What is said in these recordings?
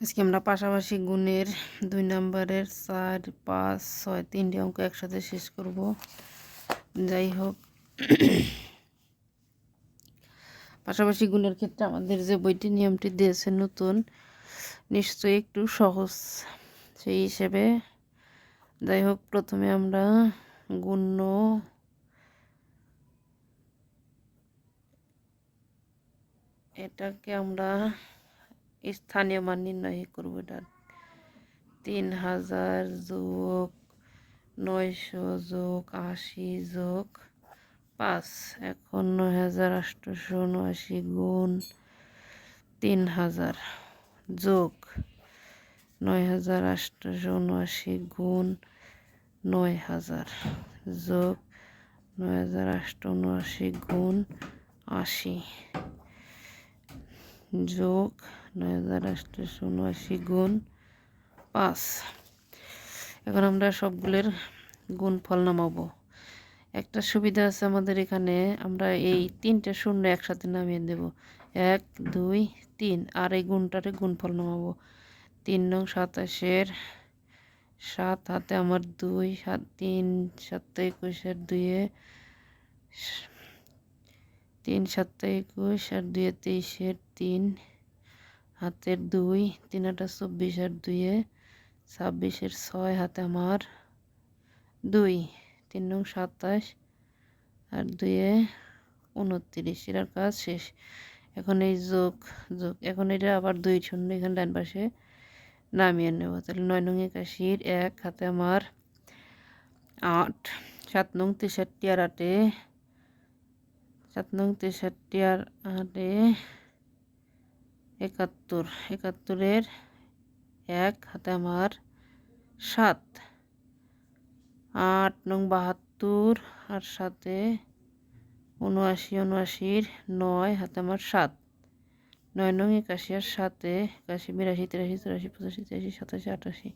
আজকে আমরা পাশাপাশি গুণের 2 নম্বরের 4, 5, 6 তিনটি অঙ্ক একসাথে শেষ করব। যাই হোক, পাশাপাশি গুণের ক্ষেত্রে আমাদের যে বইটি নিয়মটি দিয়েছে নতুন, নিশ্চয়ই একটু সহজ। সেই হিসেবে যাই হোক, প্রথমে আমরা গুণ্য এটাকে আমরা স্থানীয় মান নির্ণয় করব। এটা 3000 যোগ 900 যোগ 80 যোগ 5। এখন 9879 গুণ 3000 যোগ 9879 গুণ 9000 যোগ 9879 গুণ 80 যোগ 9879 গুণ 5। এখন আমরা সবগুলোর গুণফল নামাবো। একটা সুবিধা আছে আমাদের এখানে, আমরা এই 3টে শূন্য একসাথে নামিয়ে দেব। 1 2 3, আর এই গুণটারে গুণফল নামাবো। 3 নং 27-এর 7 হাতে আমার 2, 7 3 7 21-এর 2-এ 3 7 21 আর 2-এ 23-এর 3 হাতের 2, 3 8 24 আর 2-এ 26-এর 6 হাতে আমার 2, 3 নং 27 আর 2-এ 29। এর কাজ শেষ। এখন এই যোগ যোগ, এখন এটা আবার 2 শূন্য এখানে ডান পাশে নামিয়ে নেব। তাহলে 9 নং 81-এর 1 হাতে আমার 8, 7 নং 63 আর 8-এ 7 নং 63 আর 8-এ 71, 71-এর 1 হাতে আমার 7, 8 নং 72 আর 7-এ 79, 79-এর 9 হাতে আমার 7, 9 নং 81 আর 7-এ 81 82 83 84 85 86 87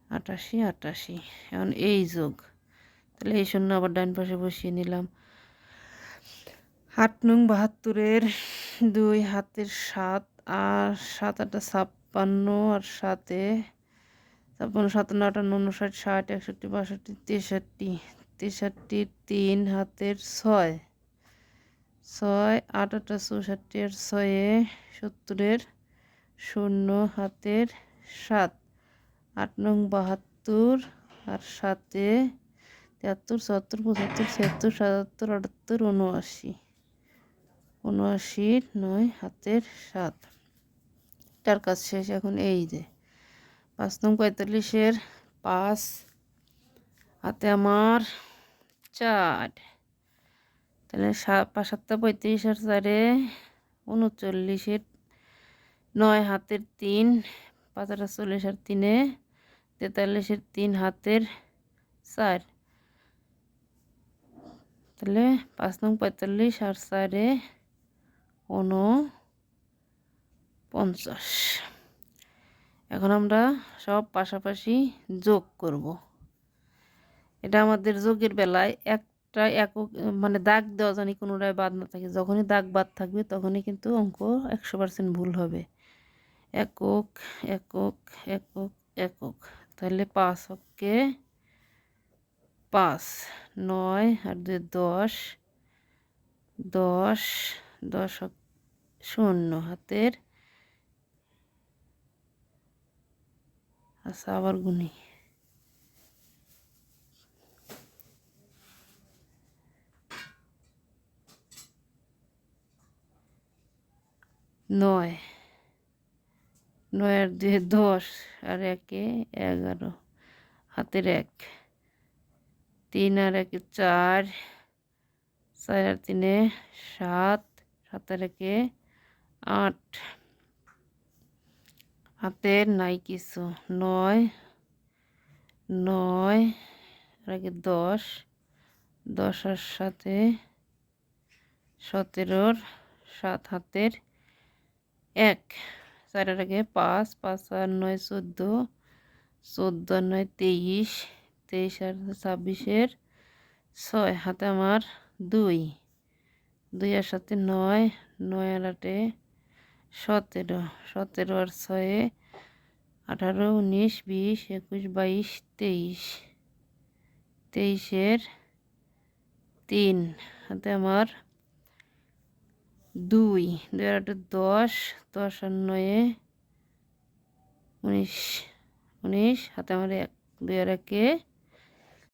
88 88। এখন এই যোগ, তাহলে এই শূন্য আবার ডান পাশে বসিয়ে নিলাম। 8 নং 72-এর 2 হাতের 7 আর 7 8 56 আর 7-এ 56 57 58 59 60 61 62 63 63 হাতের 6 6 8 8 64 আর 6-এ 70-এর 0 হাতের 7, 8 নং 72 আর 7-এ 73 74 75 76 77 78 79 9 হাতের 7। এটার কাজ শেষ। এখন এই যে 5 নং 45-এর 5 হাতে আমার 4, তাহলে 5 7 35 আর 4-এ 39-এর 9 হাতের 3, 5 8 40 আর 3-এ 43-এর 3 হাতের 4। তাহলে 5 নং 45 আর 4-এ 49। এখন আমরা সব পাশাপাশি যোগ করব। এটা আমাদের যোগের বেলায় একটা একক মানে দাগ দেওয়া জানি কোনোটায় বাদ না থাকে। যখনই দাগ বাদ থাকবে তখনই কিন্তু অঙ্ক 100% ভুল হবে। একক একক একক একক, তাহলে 5 অঙ্কে 5, 9 আর 2 10, 10 10 শূন্য হাতের। আচ্ছা, আবার গুনি। 9 9 আর 2 10 আর 1-এ 11 হাতের 1, 3 আর 1-এ 4, 4 আর 3-এ 7, 7 আর 1-এ 8 হাতের নাই কিছু। 9 9 আর 1-এ 10, 10 আর 7-এ 17-এর 7 হাতের 1, 4 আর 1-এ 5, 5 আর 9 14, 14 আর 9 23, 23 আর 26-এর 6 হাতে আমার 2, 2 আর 7-এ 9, 9 আর 8-এ 17, 17 আর 6 18, 19, 20, 21, 22, 23, 23-এর 3 হাতে আমার 2, 2 আর 8 10, 10 আর 9 19, 19 হাতে আমার 1, 2 আর 1